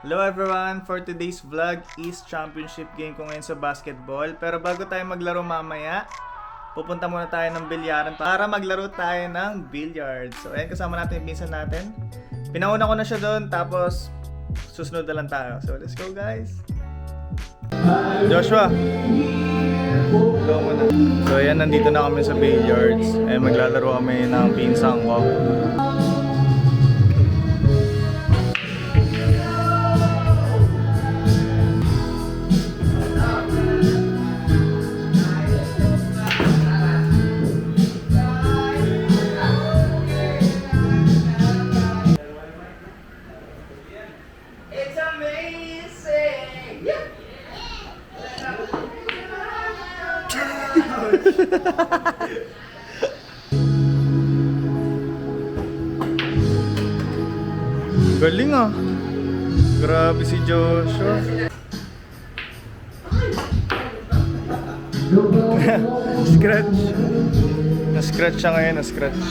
Hello everyone! For today's vlog is championship game ko ngayon sa basketball. Pero bago tayo maglaro mamaya, pupunta muna tayo ng bilyaran para maglaro tayo ng billiards. So ayan, kasama natin yung pinsan natin. Pinauna ko na siya doon, tapos susunod na lang tayo. So let's go guys! Joshua! Go muna. So ayan, nandito na kami sa billiards. Ayan, maglalaro kami ng pinsan ko. Galing ah. Grabe si Joshua. Scratch. Na-scratch siya ngayon, na-scratch.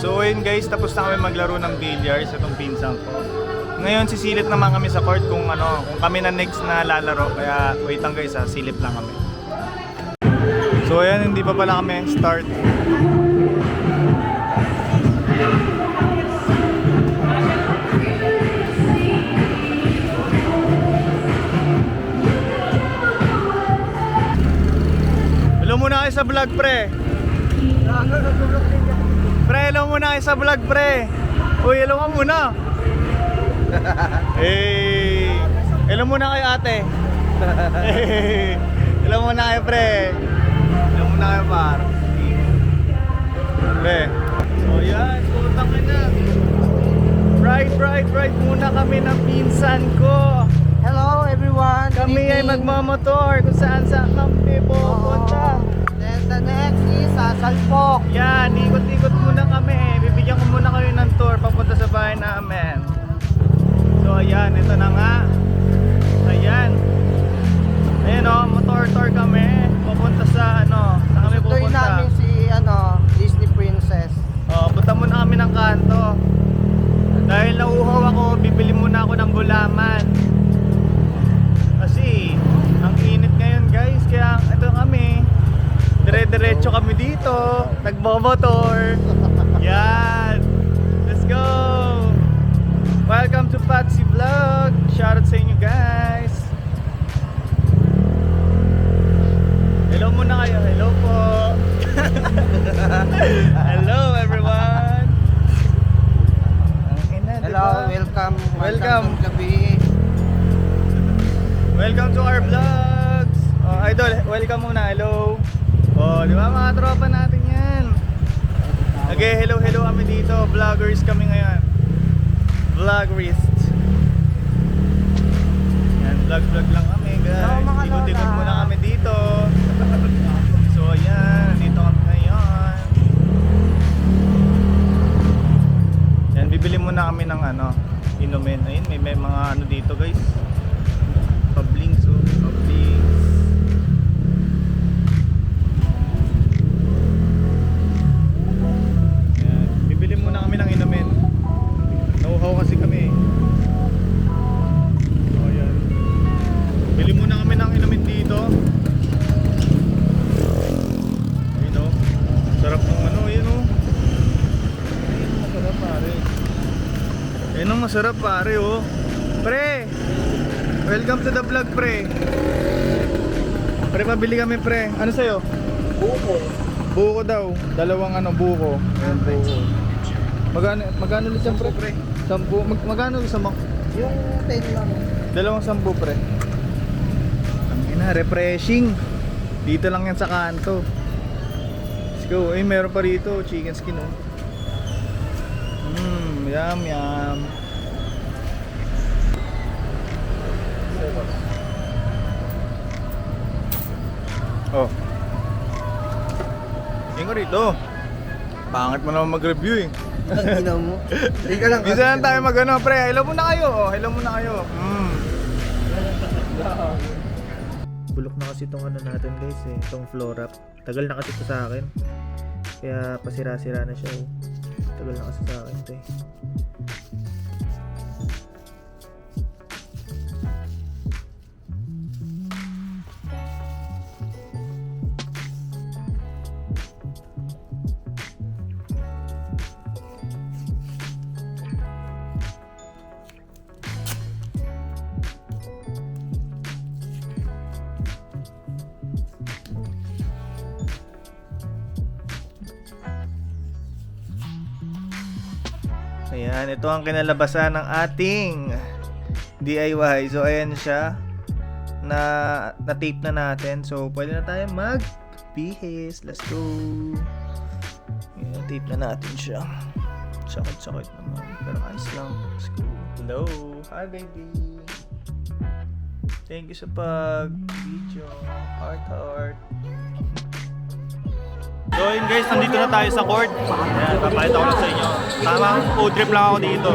So ayun guys, tapos na kami maglaro ng billiards itong pinsan ko. Ngayon sisilip naman kami sa court kung kami na next na lalaro. Kaya wait lang guys ha, silip lang kami. So ayan, hindi pa pala kami start. Hello muna kayo sa vlog pre. Pre, hello muna kayo sa vlog, pre. Uy, hello ka muna. Hey. Hello muna kayo, ate. Hey. Hello muna kayo, pre. Hello muna kayo, par. Pre. So, yan. Putang ina. Ride muna kami ng pinsan ko. Hello everyone. Kami ay magmamotor kung saan kami pupunta. Then the next is Salpok. Yan, ikot-ikot muna kami. Bibigyan ko muna kayo ng tour papunta sa bahay namin. So ayan, ito na nga. Ayan. Ayan o, motor tour kami. Papunta sa saan kami Tuloy pupunta? namin si Disney Princess. Punta muna kami ng kanto. Dahil nauuhaw ako, bibili muna ako ng gulaman. Kasi ang init ngayon guys, kaya ito kami. Dire-diretso kami dito, nagmomotor. Yan. Let's go. Welcome to Patsy Vlog. Shoutout sa inyo guys. Hello muna kayo. Hello po. Hello everyone. Hello, welcome. Welcome. to Gabi. Welcome to our vlogs. Idol, welcome muna. Hello. Di ba mga tropa natin yan? Okay, hello kami dito. Vloggers kami ngayon. Vloggerist. Yan, vlog lang kami guys. Hello, mga Ikot-ikot lola. muna kami dito. So ayan, dito kami ngayon. Yan, bibili muna kami ng inumin. Ayun, may mga dito guys. Pablings, pablings. Bibili muna kami ng inumin. Nauhaw kasi kami. So ayan. Bili muna kami ng inumin dito. Ayun o. Sarap ng yun o. Ayun, masarap pare. Ayun ang masarap pare o. Pre! Welcome to the vlog pre. Pre, pabili kami pre. Ano sa'yo? Buko. Buko daw. Dalawang buko. Ayan pre. Magkano ulit yan pre? 10. Magkano isa mo? Yung 10 lang. Dalawang 10 pre. Ang ina, refreshing. Dito lang yan sa kanto. Let's go. Ay, meron pa rito. Chicken skin oh. Yum. Oh. Tingin ko rito. Pangit mo naman mag-review eh. Ang ina mo. Hindi ka lang. Minsan lang tayo mag-ano, pre. Hello muna kayo. Oh, hello muna kayo. Bulok na kasi itong ano natin guys eh. Itong floor wrap. Tagal na kasi ito sa akin. Kaya pasira-sira na siya oh. Tagal na kasi sa akin ito eh. Ayan, ito ang kinalabasan ng ating DIY. So, ayan siya. Na-tape na natin. So, pwede na tayo mag-bihis. Let's go. Ayan, tape na natin siya. Sakit-sakit naman. Pero ayos lang. Let's go. Hello. Hi, baby. Thank you sa pag-video. Heart. So yun guys, nandito na tayo sa court. Ayan, papakita ko lang sa inyo. Tamang food trip lang ako dito.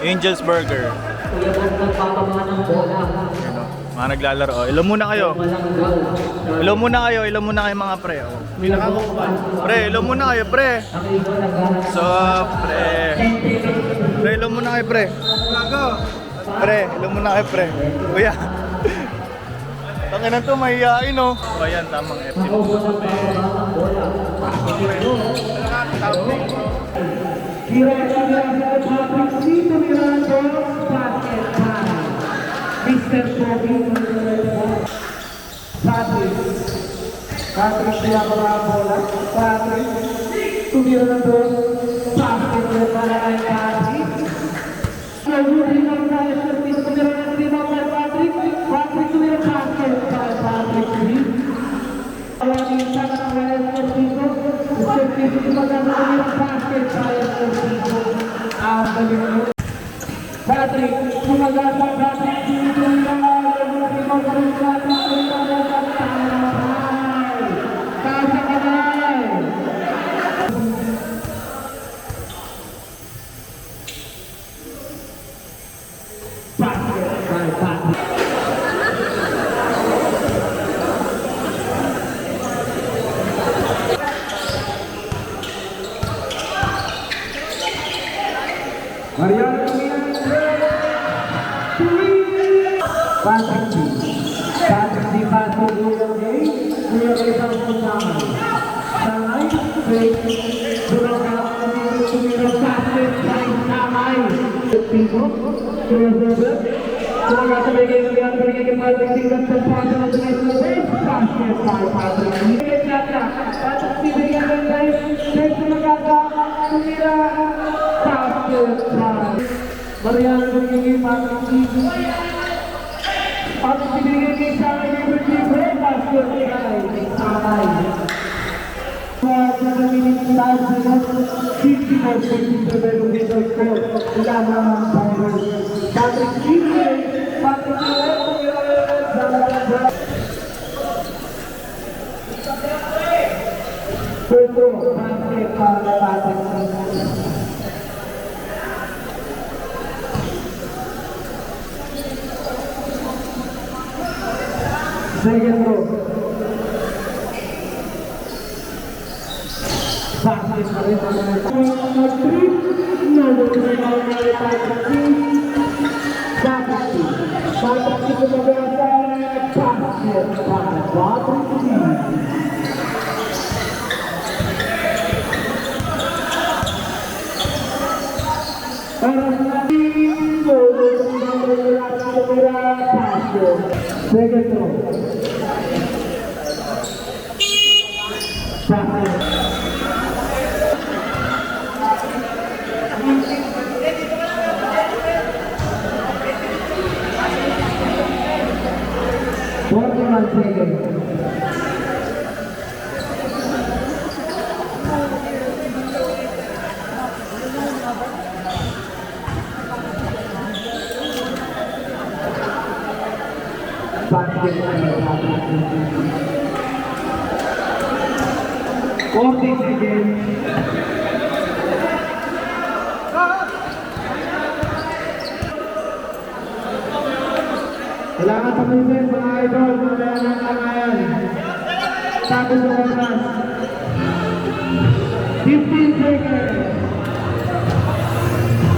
Angel's Burger. Ayan o, mga naglalaro. Oh, ilan muna kayo? Ilan muna kayo mga pre. Oh. Pre, ilan muna kayo pre. So, pre. Pre, ilan muna kayo pre. Pre, ilan muna kayo pre. Kuya. Tanginan to, mahihain no. So ayan, tamang FC po kami. Mr. Bobby Patrick siya mga bola. Patrick tumira na doon. Patrick na para kay Patrick. Nagulong na tayo sa piso. Tumira na rin ako kay Patrick. Patrick tumira Patrick kay Patrick. Awagin siya na ang wala sa piso. Mr. Piso tumagana tumira Patrick kay piso. Ang galing mo. Patrick tumagana Patrick. Tumira na rin Patrick di Pato Guyang Day, Guyang Isang Puntangan. Sangay, Durang Kapatid, Tumira Patrick, Saing Samay. Pinto, Durang Semoga sebagai kalian bergigit Patrick tingkat terpaksa dengan selesai. Patrick, Patrick. Ini kata, Patrick diberikan dengan baik. Dan semoga Tumira Patrick. Marian bergigit Patrick. Patrick diberikan kisah yang berjibun Patrick sampai pada minit tahun dengan sisi posisi berbeda dengan skor lama Patrick diberikan Patrick Foto Patrick pada Patrick second row. Patrick nomor 3, nomor 5 Patrick second row. 40 seconds. Kailangan tapusin mga idol, mga nangangayan. Tapos sa oras. 15 seconds.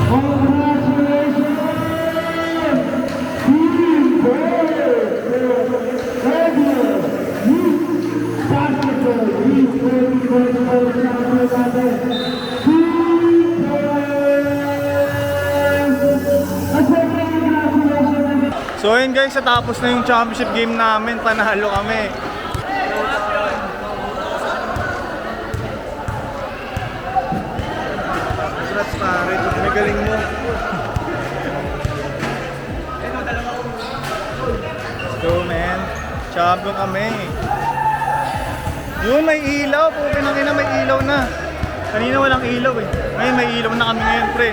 Congratulations! Team Regular Youth Basketball Youth Basketball Champion natin. So ayun guys, natapos na yung championship game namin, panalo kami. Congrats pare, may galing mo. Let's go man, champion kami. Yun, may ilaw, pukin ang ina, may ilaw na. Kanina walang ilaw eh. Ngayon may ilaw na kami ngayon pre.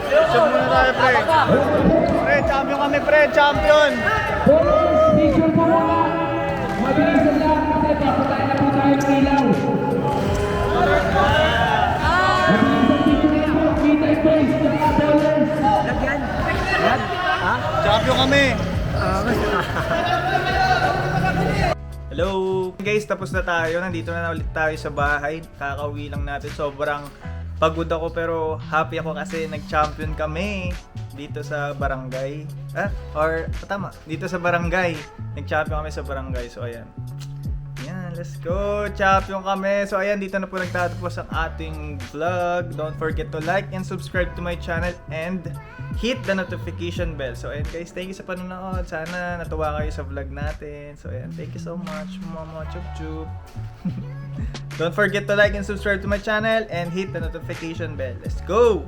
Shot muna tayo pre. Pre, champion kami pre, champion. Boys, picture po muna. Mabilisan lang kasi papatay na po tayo ng ilaw. Mabilisan picture na po. Kita yung boys, mga bowlers. Champion kami. Hello guys, tapos na tayo. Nandito na ulit tayo sa bahay. Kakauwi lang natin. Sobrang pagod ako pero happy ako kasi nag-champion kami dito sa barangay. Tama, dito sa barangay. Nag-champion kami sa barangay. So ayan. Yan, let's go. Champion kami. So ayan, dito na po nagtatapos ang ating vlog. Don't forget to like and subscribe to my channel and hit the notification bell. So ayan guys, thank you sa panonood. Sana natuwa kayo sa vlog natin. So ayan, thank you so much. Mama chup chup. Don't forget to like and subscribe to my channel and hit the notification bell. Let's go!